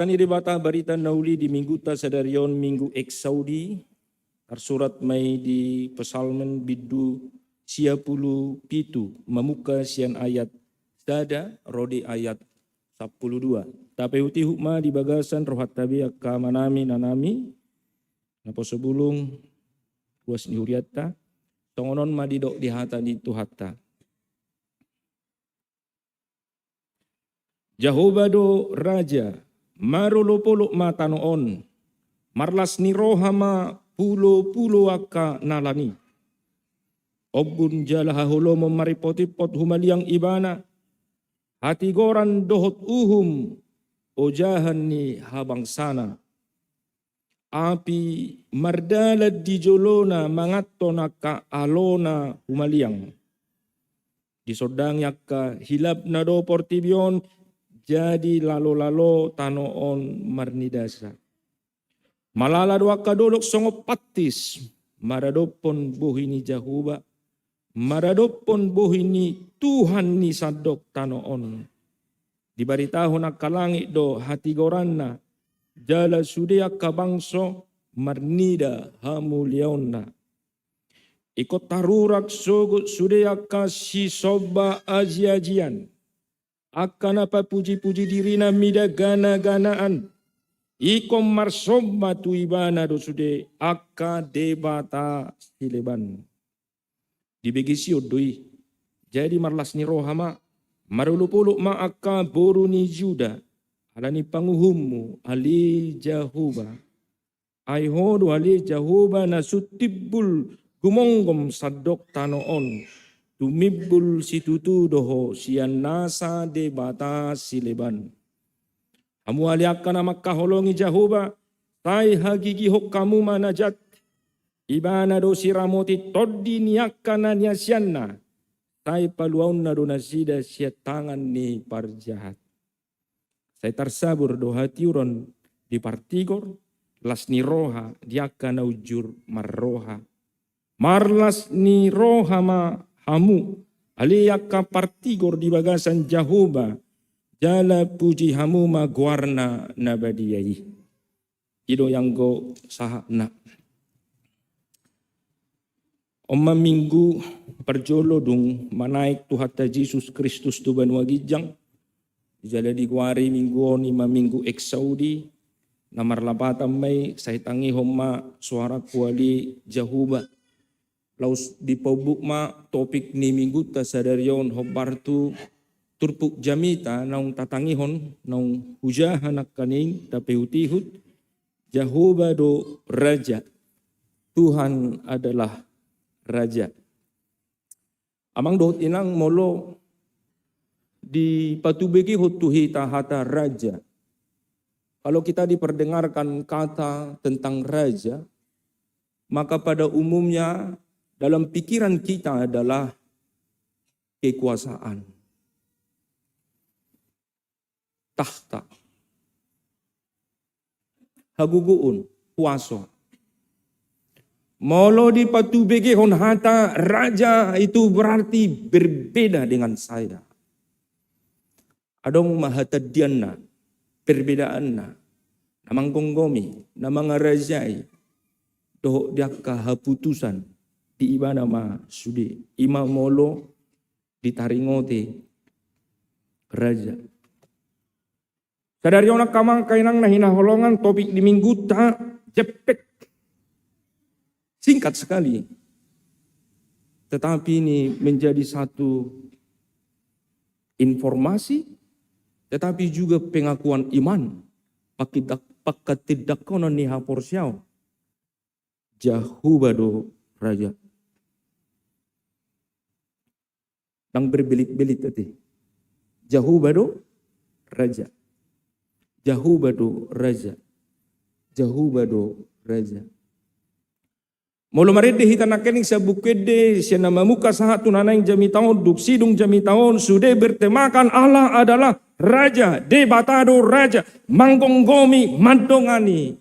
Kani dibata barita nauli di minggu ta sadarion minggu Saudi tersurat mai di pesalmen bidu sia puluh pitu memuka sian ayat dada rodi ayat 12. Tapi uti hukma di bagasan rohat tabi akka manami nanami napo sebulung puas ni huriatta tongonon madidok di hata di tuhatta. Jahobado raja marulupuluk matanoon marlas ni rohama pulo akka nalani obun jalaha holomo maripotipot humaliang ibana hati goran dohot uhum ojahan ni habang sana api mardalad di jolona mangatton akka alona humaliang disodang yakka hilap na do portibion jadi lalo-lalo tanoon marnidasa. Malala dua kadolok songop patis, maradopon bohini jahuba, maradopon bohini Tuhan ni sadok tanoon. Dibaritahon akkalangit do hati goranna, jala sudia kabangso marnida hamuliaonna. Ikot tarurak sogut sudia kasih soba aji-ajian. Akan apa puji-puji dirina mida gana-ganaan. Ikom marsobba tu ibana dosude akka debata sileban. Dibegisi odoi. Jadi marlas ni rohama. Marulupuluk ma akka boru ni juda. Alani panguhummu ali jahuba. Aihodu ali jahuba nasutibul gumonggom sadok tanoon. Tumibul situtu doho sian nasa debata sileban. Kamu aliakan amakka holongi jahuba. Tai hagigi hok kamu manajat. Ibana do siramoti toddi niakana niasianna. Tai paluauna do nasida siat tangan ni parjahat. Saya tersabur do hatiuron di partigor. Las ni roha diakana ujur marroha. Marlas ni roha ma hamu aliyaka partigor di bagasan jahuba jala puji hamu ma guarna nabadiyai ido yang go sahana omma minggu perjolo dung manaik tuhata Yesus Kristus tu banua gijang jala di guari minggu ima minggu Saudi namar lapatan mai saya tangi homma suara kuali jahuba laus di pobuk ma topik ni minggu ta sadarion hobartu turpuk jamita naung tatangihon naung hujahan kaning tapi utihut Jahoba do raja. Tuhan adalah raja. Amang dohot inang molo di patubegi hotuhi tahata raja. Kalau kita diperdengarkan kata tentang raja, maka pada umumnya dalam pikiran kita adalah kekuasaan, tahta, haguguun, kuaso. Molo di patubege hon hata raja itu berarti berbeda dengan saya. Adong mahatadianna, perbedaanna, namang gonggomi, namang rajai, doh diakka haputusan. Di ibana ma sudi ima molo ditaringote raja. Sadari onak kamang kainang nahina holongan topik di minggu ta jepet. Singkat sekali. Tetapi ini menjadi satu informasi tetapi juga pengakuan iman. Pakat tidak konon ni haporsiao. Jahubado raja. Nang berbelit-belit tadi. Jahubado raja. Jahubado raja. Jahubado raja. Molo marede hitana kening sa bukede siya nama muka sahat tunanay jami taon duksidung jami taon sude bertemakan Allah adalah raja, debatado raja, manggonggomi mandongani.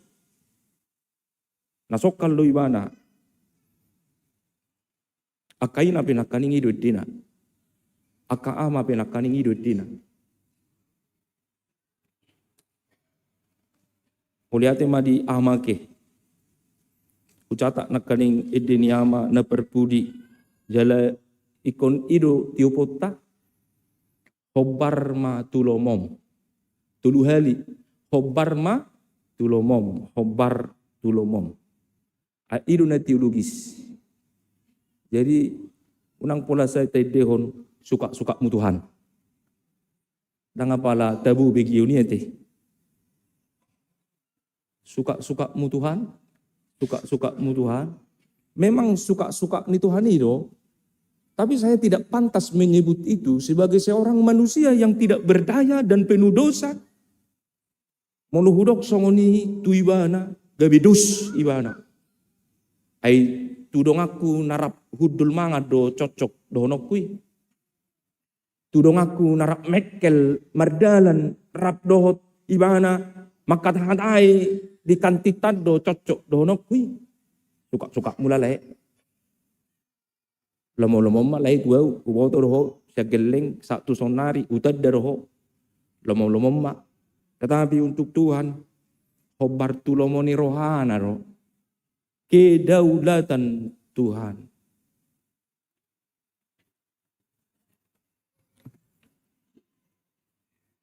Nasokal lo ibana. Akaina pinakaning idod dina. Akaama pinakaning idod dina. Uliate madi amake. Ucata nakaning idiniama na perpudi. Jala ikon ido tiupota. Hobar ma tulomom. Tuluhali. Hobar ma tulomom. Hobar tulomom. Ido na teologis. Jadi unang pula saya tedehon suka-suka mutuhan. Danga pala tabu bagi ni ate. Suka-suka mutuhan, suka-suka mutuhan. Memang suka-suka ni Tuhan itu, tapi saya tidak pantas menyebut itu sebagai seorang manusia yang tidak berdaya dan penuh dosa. Monuhudok songoni tu ibana, gabidus ibana. Ai tudong aku narap hudul manga do cocok dohonokui. Tudong aku narap mekel mardalan rap dohot ibana makatahatai di kantitan do cocok dohonokui. Suka-suka mulalai. Lamo-lamo malai tuau uboto doho siageleng satu sonari utad daroho. Lamo-lamo ma. Tetapi untuk Tuhan hobar tulomoni rohana roh. Kedaulatan Tuhan.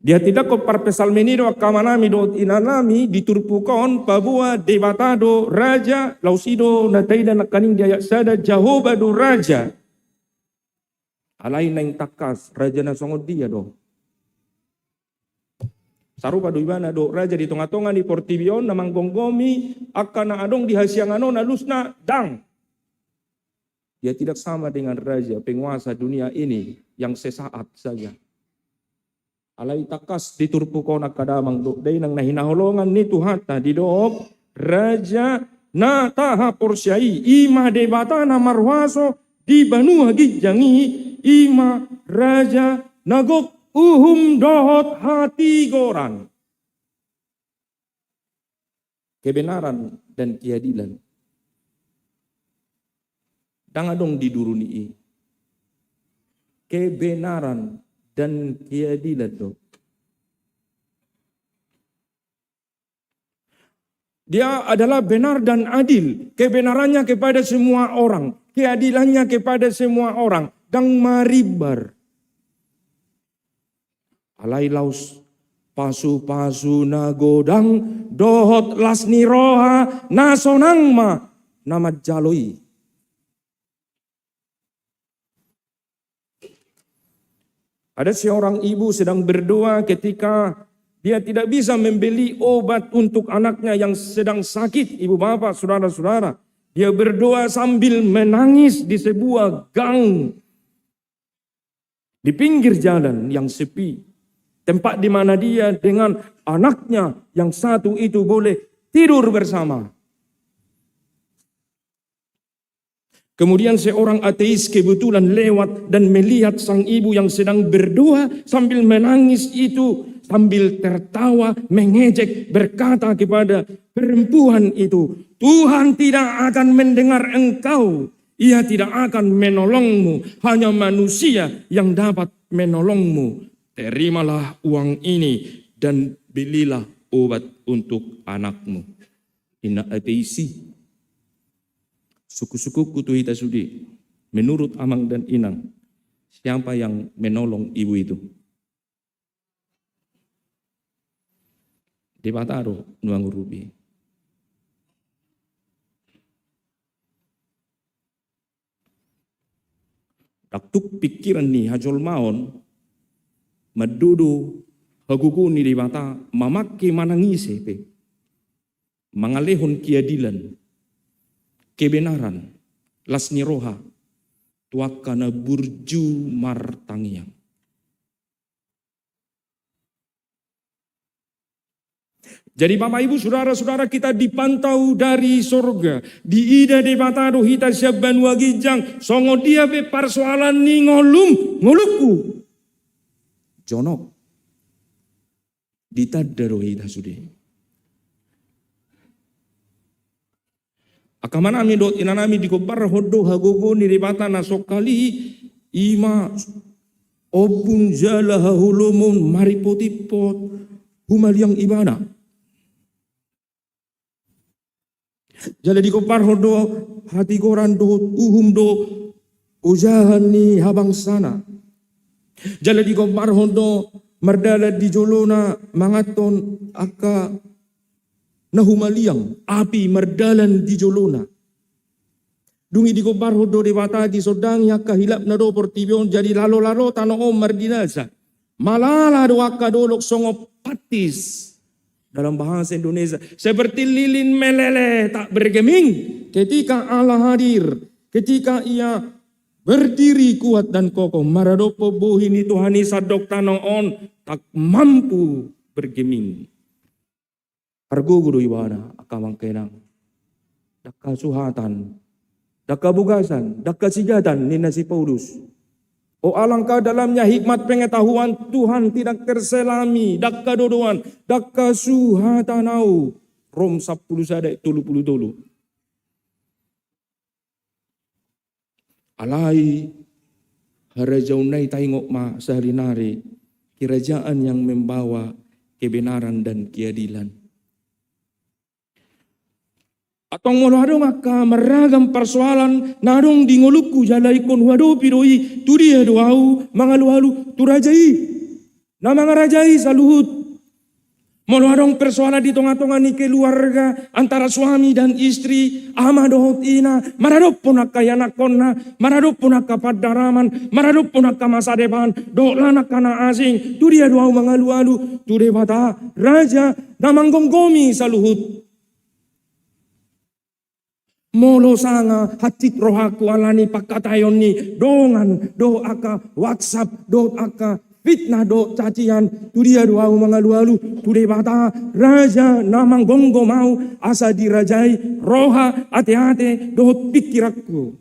Dia tidak kopar pesalmenido akamanami do inanami diturpukon pabua debatado raja lausido nataida nakaning dia sada Jehovah do raja. Alay na yung takas raja na songod dia do. Sarupa do ibana do raja di tonga-tonga ni Portibion na manggonggomi akan na adong di hasiangano na lusna dang. Dia tidak sama dengan raja penguasa dunia ini yang sesaat saja. Alay takas diturpukon akadamang do day nang nahinahulongan ni Tuhata di doop raja na taha porsyai ima debata na marwaso di Banua Gijangi ima raja nagok uhum dohot hati goran. Kebenaran dan keadilan. Dangadong diduruni. Kebenaran dan keadilan do. Dia adalah benar dan adil. Kebenarannya kepada semua orang. Keadilannya kepada semua orang. Dang maribar. Alay laus pasu-pasu nagodang dohot lasni roha nasonang ma nama jaloi. Ada seorang ibu sedang berdoa ketika dia tidak bisa membeli obat untuk anaknya yang sedang sakit. Ibu bapak, saudara-saudara. Dia berdoa sambil menangis di sebuah gang. Di pinggir jalan yang sepi. Tempat di mana dia dengan anaknya yang satu itu boleh tidur bersama. Kemudian seorang ateis kebetulan lewat dan melihat sang ibu yang sedang berdoa sambil menangis itu. Sambil tertawa, mengejek, berkata kepada perempuan itu, Tuhan tidak akan mendengar engkau. Ia tidak akan menolongmu. Hanya manusia yang dapat menolongmu. Terimalah uang ini dan belilah obat untuk anakmu. Ina ateisi. Suku-suku kutu hita sudi. Menurut Amang dan Inang, siapa yang menolong ibu itu? Di Bataro, Nuang Rubi. Daktuk pikiran ni hajol maon, madudu haguguni di mata, mamaki manangisi pe. Mangalehon keadilan, kebenaran, lasni roha, tuakana burju martangiang. Jadi Bapak Ibu saudara-saudara kita dipantau dari surga. Di ida de batado hita syabban wagijang. Songo dia be persoalan ni ngoluku. Jonok. Ditadaro hita sude. Akamana mi dot inanami di kobar hodo hagogo ni rebata nasokali ima obun jala hahulumon maripotipot humaliang ibana. Jala di kopar hodo hati koran do uhum do ujahan ni habang sana. Jala di kopar hodo merdala di jolona mangaton aka nahumaliang api merdalan di jolona. Dungi di kopar hodo dewata di sodang ya kahilap na do portibion jadi lalo-lalo tanah om merdinasa. Malala do aka dolok songop patis. Dalam bahasa Indonesia, seperti lilin meleleh tak bergeming ketika Allah hadir, ketika ia berdiri kuat dan kokoh. Maradopo buhini Tuhani sadok tanoon tak mampu bergeming. Argo guru iwana akamang kenang. Dakka suhatan, dakka bugasan, dakka sigatan ni si Paulus. Oh alangkah dalamnya hikmat pengetahuan Tuhan tidak terselami. Dakka dodoan, dakka suhatanau. Rom 10 sadek 30 dulu. Alai harajaunai taingok ma sehari-hari. Kerajaan yang membawa kebenaran dan keadilan. Atong moladong maka meragam persoalan nadong di ngoluku jalai kon wado piroi tudia doau mangalu-alu turajai na mangarajai saluhut moladong persoalan di tengah-tengah ni keluarga antara suami dan istri ama dohot ina maradop punaka yanakonna maradop punaka padaraman maradop punaka masa depan do lanak kana asing tudia doau mangalu-alu tudebata raja na manggonggomi saluhut. Molo sanga hatit rohaku alani pakatayon ni dongan do aka WhatsApp do aka fitnah do cacian tu dia doa mangalu-alu tu de bata raja namang gonggo mau asa dirajai roha ate-ate do pikirakku.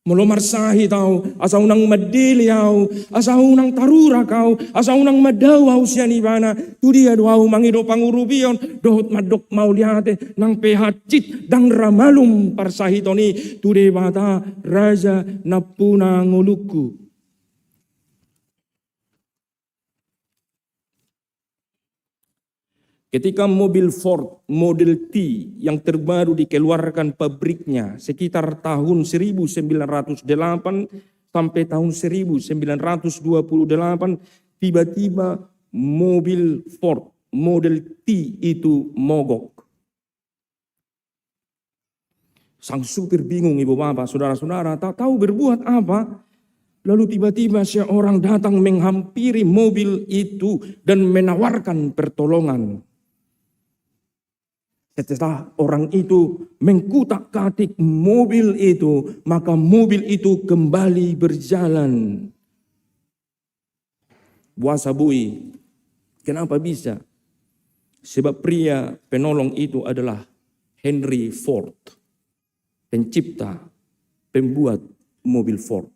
Molo marsahi tau, asa unang madili au, asa unang tarura kau, asa unang madawaw siya ni bana, tu dia doaw mangido pangurubion, dohot madok mauliate, nang pehacit dang ramalum parsahi toni, tu de bata raja napuna nguluku. Ketika mobil Ford Model T yang terbaru dikeluarkan pabriknya sekitar tahun 1908 sampai tahun 1928, tiba-tiba mobil Ford Model T itu mogok. Sang supir bingung, ibu bapak, saudara-saudara, tak tahu berbuat apa. Lalu tiba-tiba seorang datang menghampiri mobil itu dan menawarkan pertolongan. Setelah orang itu mengkutak-katik mobil itu, maka mobil itu kembali berjalan. Buasa bui, kenapa bisa? Sebab pria penolong itu adalah Henry Ford, pencipta, pembuat mobil Ford.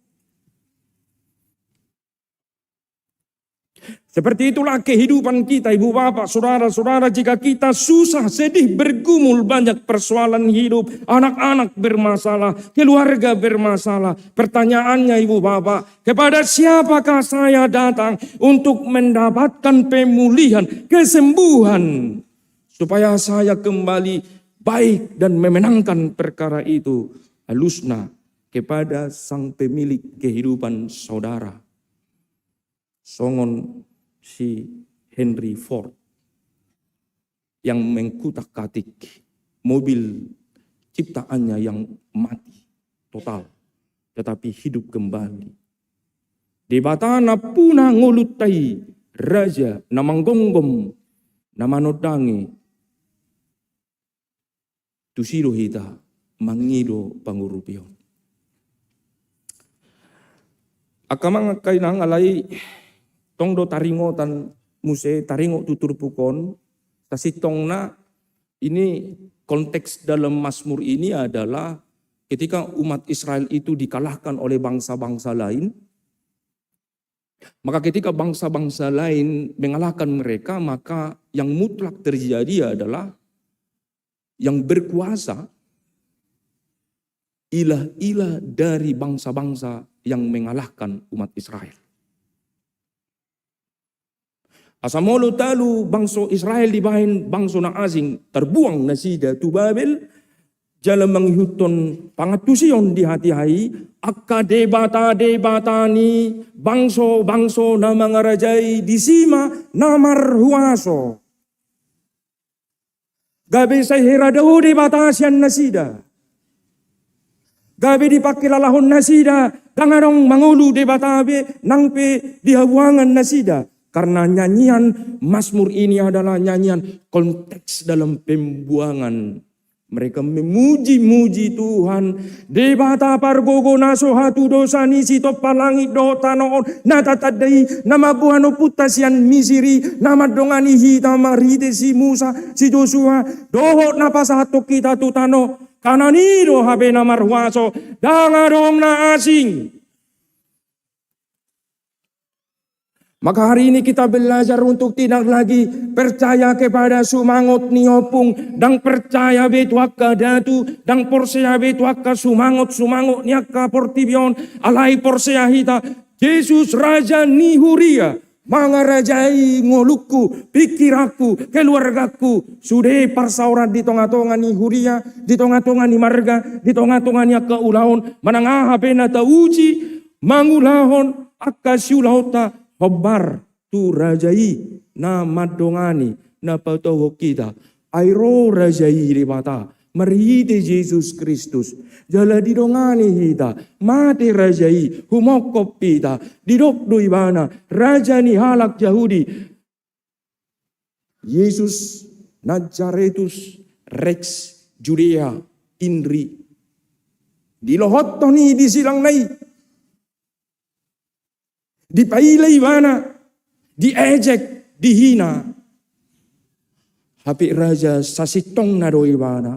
Seperti itulah kehidupan kita, ibu bapak, saudara-saudara. Jika kita susah, sedih, bergumul, banyak persoalan hidup, anak-anak bermasalah, keluarga bermasalah. Pertanyaannya ibu bapak, kepada siapakah saya datang untuk mendapatkan pemulihan, kesembuhan, supaya saya kembali baik dan memenangkan perkara itu? Halusna kepada sang pemilik kehidupan saudara. Songon si Henry Ford yang mengkutak-katik mobil ciptaannya yang mati total, tetapi hidup kembali. Di batana puna ngulutai raja namanggonggom namanodangi tusiro hita mangido pangurupion. Akamang kainang alay tongdo taringotan muse taringo tutur pukon tasitong na ini konteks dalam Mazmur ini adalah ketika umat Israel itu dikalahkan oleh bangsa-bangsa lain, maka ketika bangsa-bangsa lain mengalahkan mereka, maka yang mutlak terjadi adalah yang berkuasa ilah-ilah dari bangsa-bangsa yang mengalahkan umat Israel. Asamolo talu bangso Israel dibahin bangso na asing terbuang na sida tu Babel. Jalan menghitung pangatusion di hati-hati. Akka debata ni bangso na mga rajay disima na marhuaso. Gabi sa hiradaho debata siyan na sida. Gabi di pakilalahon na sida. Dangarong mangulu debatabe nangpe dihawangan na sida. Karena nyanyian Mazmur ini adalah nyanyian konteks dalam pembuangan. Mereka memuji-muji Tuhan. Debata pargogo naso hatu dosa ni sito palangit do tanoon. Natatadai nama buhano putasian misiri. Nama dongani hita marite si Musa si Joshua. Dohot napasahato kita tutano. Kananido habe na marhuaso. Dangarong na asing. Maka hari ini kita belajar untuk tidak lagi percaya kepada sumangot ni opung dan percaya betu akka datu dan persea betu akka sumangot ni akka portibion alai persea hita Yesus Raja ni huria mangarajai ngolukku pikiraku keluargaku sudah parsaurat di tonga-tonga ni huria di tonga-tonga ni marga di tonga-tonga ni akka ulaon manangah pena tauji mangulahon akka siulahota hobar tu rajai na madongani na patoho kita. Airo rajai ribata. Merhide Yesus Kristus. Jala didongani hita. Mati rajai. Humokop pita. Didok duibana. Raja ni halak Yahudi. Yesus Nazaretus Rex Judea Inri. Dilohot ni disilang nai. Dipailay mana, diejek, dihina. Hapi raja sasitong na do ibana,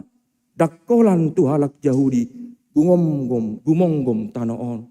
dakolan tu halak Yahudi, gumonggom tanoon.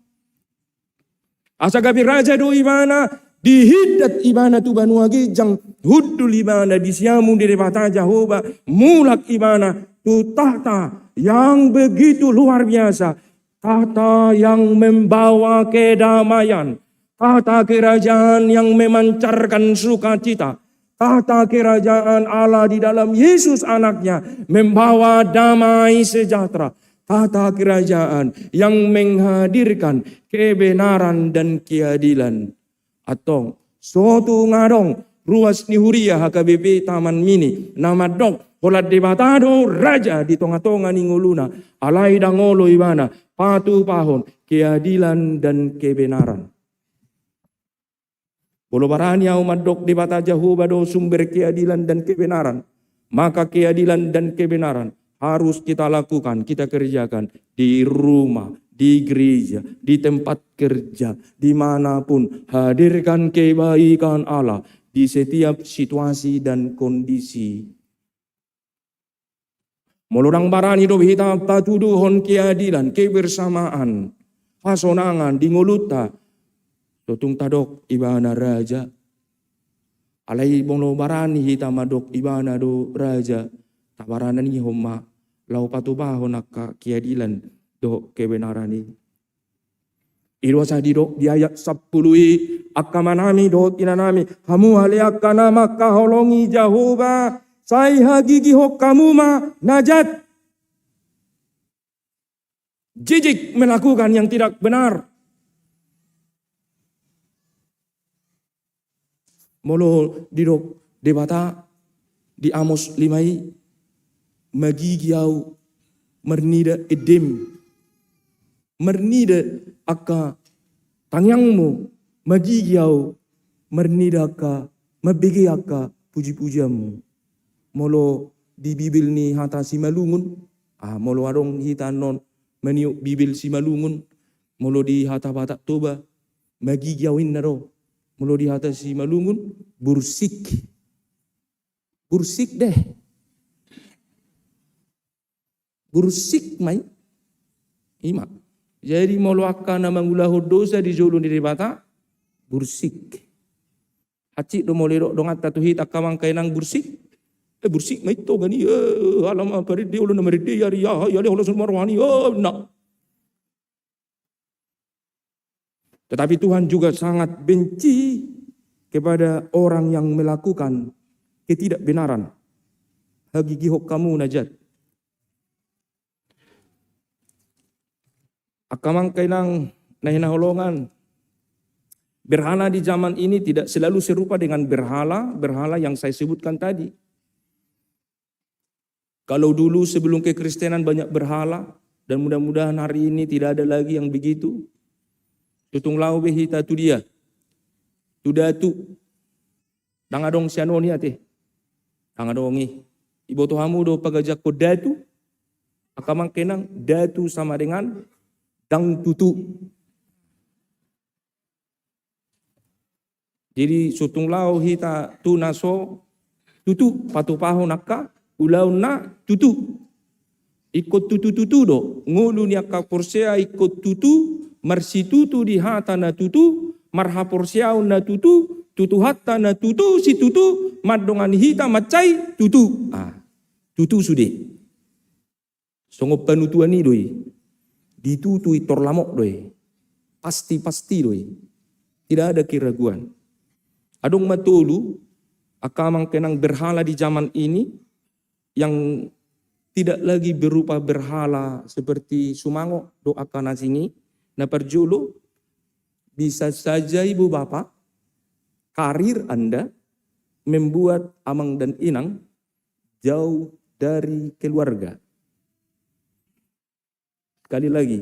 Asa gabi raja do ibana, dihidat ibana tu banuagi, jang hudul ibana, disiamu di debata Jehovah, mulak ibana, tu tahta yang begitu luar biasa, tahta yang membawa kedamaian. Tahta kerajaan yang memancarkan sukacita. Tahta kerajaan Allah di dalam Yesus anaknya. Membawa damai sejahtera. Tahta kerajaan yang menghadirkan kebenaran dan keadilan. Atau suatu ngadong ruas ni huria HKBP Taman Mini. Nama dok holat debatado raja di tonga-tonga ni nguluna. Alai dangolo ibana. Patu pahon keadilan dan kebenaran. Bolo barani au madok di bata Jehovah do sumber keadilan dan kebenaran. Maka keadilan dan kebenaran harus kita lakukan, kita kerjakan di rumah, di gereja, di tempat kerja, dimanapun. Hadirkan kebaikan Allah di setiap situasi dan kondisi. Molorang barani do hita patuduhon keadilan, kebersamaan, pasonangan, di nguluta. Totung tadok ibana raja. Alai bono barani hita madok ibana do raja. Tabarana ni homa. Lau patubaho nakka keadilan do kebenarani. Irwasa di do di ayat 10 akamanami do tinanami. Hamu hale akana makaholongi Jehovah. Sai hagigi hok kamu ma najat. Jijik melakukan yang tidak benar. Molo didok debata di Amos 5 magigiau mernida edem mernida akka tangyangmu magigiau mernida akka mabigi akka puji-pujiamu. Molo di Bibil ni hata si malungun molo adong hitanon maniuk Bibil si malungun molo di hata batak toba magigiawin na ro. Mulu di atas si malungun, bursik deh. Bursik mai, ima. Jadi mulu akan mangulah dosa di jolun di bata, bursik. Haci do molero dong atta tu hita kamang kainang bursik. Bursik mai to gani, alam apa dia ulun namari dia ya Allah marwani, nak. Tetapi Tuhan juga sangat benci kepada orang yang melakukan ketidakbenaran. Hagigihok kamu najat. Akamang kailang nahinahulungan. Berhala di zaman ini tidak selalu serupa dengan berhala yang saya sebutkan tadi. Kalau dulu sebelum kekristenan banyak berhala, dan mudah-mudahan hari ini tidak ada lagi yang begitu. Tutung lau behita tu dia. Tu datu. Dangadong siano ni ate. Dangadongi. Ibu tuhamu do pagajak ko datu. Akamang kenang datu sama dengan dang tutu. Jadi sutung lau hita tu naso tutu patupaho nakka ulaw na tutu. Ikut tutu-tutu do. Ngulu ni akka porsea ikut tutu. Marsi tutu di hata na tutu. Marha porseau na tutu. Tutu hatta na tutu. Si tutu. Madongan hita macai tutu. Tutu sude. Songop panutuan ni doi. Ditutui torlamok doi. Pasti doi. Tidak ada keraguan. Adong matulu. Akamang kenang berhala di zaman ini. Yang tidak lagi berupa berhala seperti sumango doakan nasingi. Na perjulu bisa saja ibu bapak karir Anda membuat amang dan inang jauh dari keluarga. Sekali lagi,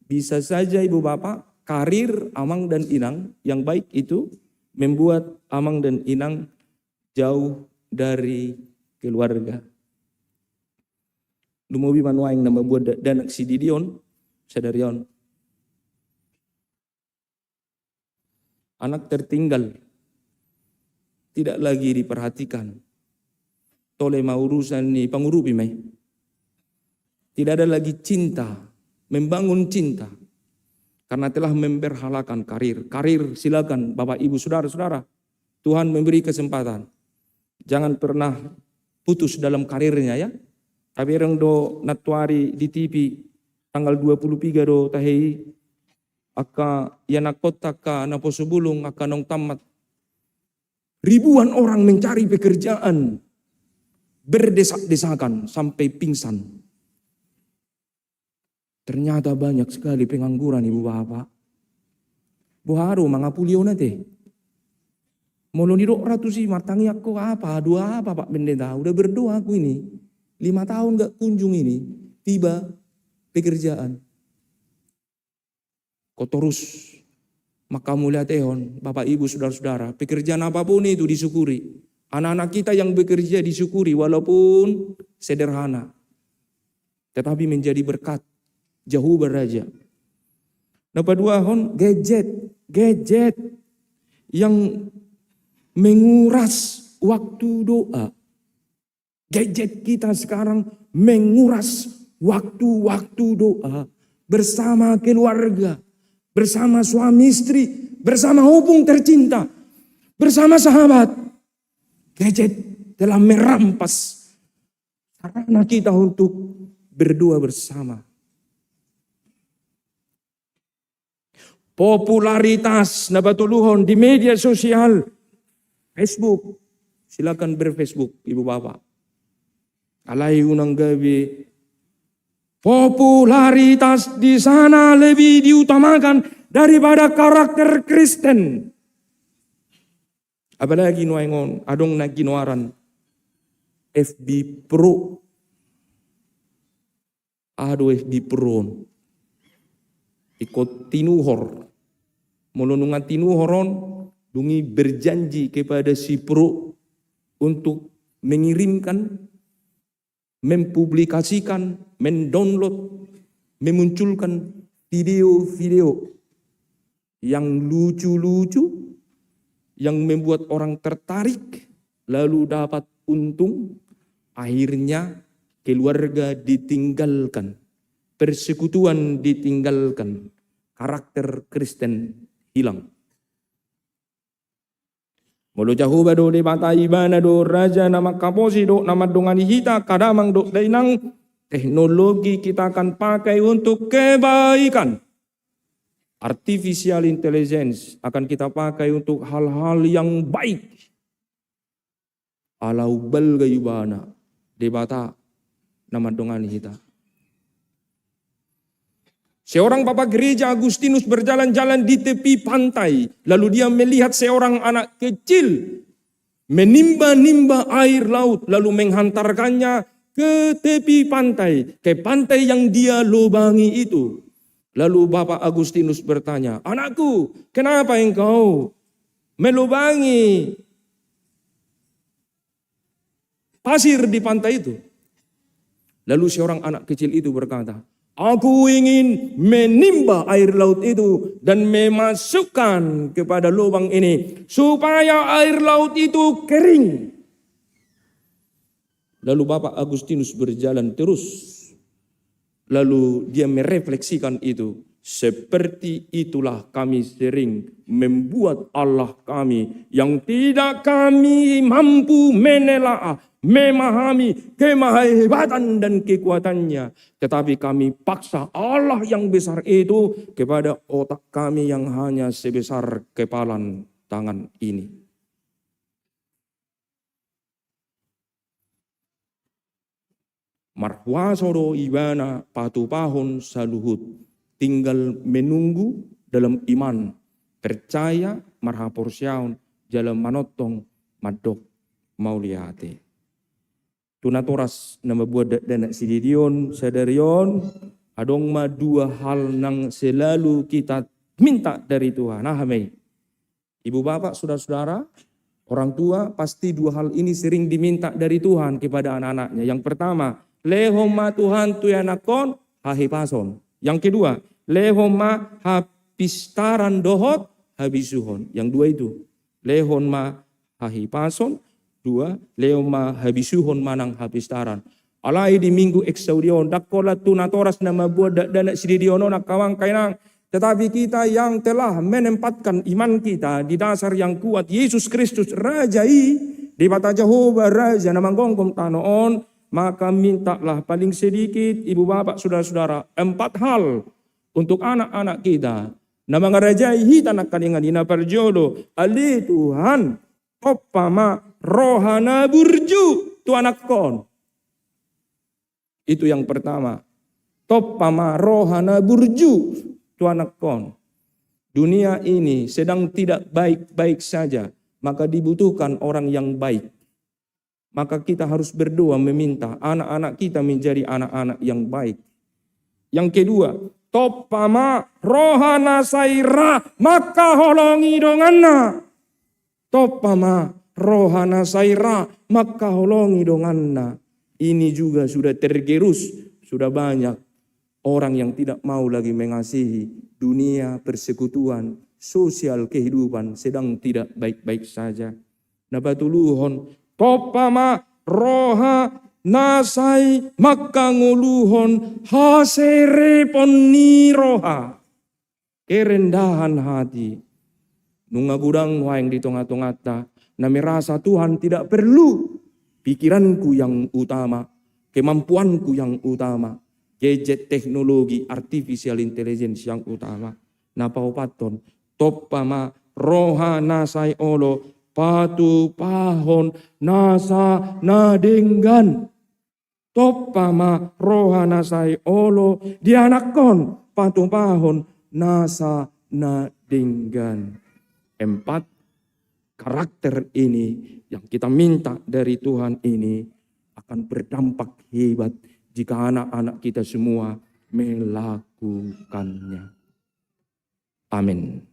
bisa saja ibu bapak karir amang dan inang yang baik itu membuat amang dan inang jauh dari keluarga. Lumobi manuaing na mabuat danak si Didion, sadarion. Anak tertinggal, tidak lagi diperhatikan. Tole maurusan ni pangurupi may. Tidak ada lagi cinta, membangun cinta. Karena telah memberhalakan karir. Karir silakan Bapak Ibu Saudara-saudara. Tuhan memberi kesempatan. Jangan pernah putus dalam karirnya ya. Tapi orang do natuari di TV tanggal 23 do tahi aka yanakota ka naposubulung aka nong tamat. Ribuan orang mencari pekerjaan berdesak-desakan sampai pingsan. Ternyata banyak sekali pengangguran ibu bapak. Buharu mangapulio nate. Molo ni dok ratu si martangi aku apa? Dua apa Pak Pendeta? Udah berdoa aku ini. 5 tahun gak kunjung ini, tiba pekerjaan. Kotorus, maka mulia tehon, Bapak Ibu Saudara-saudara, pekerjaan apapun itu disyukuri. Anak-anak kita yang bekerja disyukuri walaupun sederhana. Tetapi menjadi berkat, jauh beraja. Nomor 2, hon, gadget yang menguras waktu doa. Gadget kita sekarang menguras waktu-waktu doa bersama keluarga, bersama suami istri, bersama hubung tercinta, bersama sahabat. Gadget telah merampas sarana kita untuk berdoa bersama. Popularitas nabatuluhon di media sosial, Facebook, silakan berFacebook ibu bapak. Alai unang gabi, popularitas di sana lebih diutamakan daripada karakter Kristen. Apalagi nuaingon, adong naginoaran FB Pro. Ado FB Pro. Ikut tinuhor. Molonungan tinuhoron, dungi berjanji kepada si Pro untuk mengirimkan, mempublikasikan, mendownload, memunculkan video-video yang lucu-lucu, yang membuat orang tertarik, lalu dapat untung, akhirnya keluarga ditinggalkan, persekutuan ditinggalkan, karakter Kristen hilang. Mulu jauh bado di bata ibana do raja nama kaposi do nama dongani hita kadamang do dainang teknologi kita akan pakai untuk kebaikan. Artificial intelligence akan kita pakai untuk hal-hal yang baik. Alau balgayubana debata nama dongan kita. Seorang bapak gereja Agustinus berjalan-jalan di tepi pantai. Lalu dia melihat seorang anak kecil menimba-nimba air laut. Lalu menghantarkannya ke tepi pantai. Ke pantai yang dia lubangi itu. Lalu bapak Agustinus bertanya, anakku, kenapa engkau melubangi pasir di pantai itu? Lalu seorang anak kecil itu berkata, aku ingin menimba air laut itu dan memasukkan kepada lubang ini supaya air laut itu kering. Lalu Bapak Agustinus berjalan terus. Lalu dia merefleksikan itu. Seperti itulah kami sering membuat Allah kami yang tidak kami mampu menelaah, memahami kemahebatan dan kekuatannya. Tetapi kami paksa Allah yang besar itu kepada otak kami yang hanya sebesar kepalan tangan ini. Marwasoro ibana patupahon saluhut. Tinggal menunggu dalam iman. Percaya marhaporsyaun jalan manotong madok mauliate. Tunatoras nama buat dan sididion sadarion. Adong ma dua hal nang selalu kita minta dari Tuhan. Nah, ibu bapak, saudara-saudara, orang tua pasti dua hal ini sering diminta dari Tuhan kepada anak-anaknya. Yang pertama, lehoma Tuhan tuyanakon hahipason. Yang kedua, lehoma hapistaran dohot habisuhon. Yang dua itu, lehoma hahipason. Dua, lehoma habisuhon manang hapistaran. Alai di minggu eksaudion, dakola tunatoras nama buat dan sididiono nak kawang kainang. Tetapi kita yang telah menempatkan iman kita di dasar yang kuat, Yesus Kristus Rajai, di mata Jehovah Raja namang gongkom tanoon, maka mintalah paling sedikit ibu bapak saudara-saudara 4 hal untuk anak-anak kita. Na mga rajai hita na kaningan ina parjolo ali Tuhan opama rohana burju tu anak kon. Itu yang pertama. Topama rohana burju tu anak kon. Dunia ini sedang tidak baik-baik saja, maka dibutuhkan orang yang baik. Maka kita harus berdoa meminta anak-anak kita menjadi anak-anak yang baik. Yang kedua, topama rohana saira maka holongi donganna. Topama rohana saira maka holongi donganna. Ini juga sudah tergerus, sudah banyak orang yang tidak mau lagi mengasihi. Dunia persekutuan, sosial kehidupan sedang tidak baik-baik saja. Nabatuluhon topama roha nasai maka nguluhon haserepon ni roha. Kerendahan hati. Nunga gudang waeng di tonga-tongata. Na merasa Tuhan tidak perlu pikiranku yang utama. Kemampuanku yang utama. Gadget teknologi artificial intelligence yang utama. Napaupaton. Topama roha nasai olo. Patu pahon nasa nadenggan. Topama roha nasai olo dianakon patu pahon nasa nadenggan. 4 karakter ini yang kita minta dari Tuhan ini akan berdampak hebat jika anak-anak kita semua melakukannya. Amin.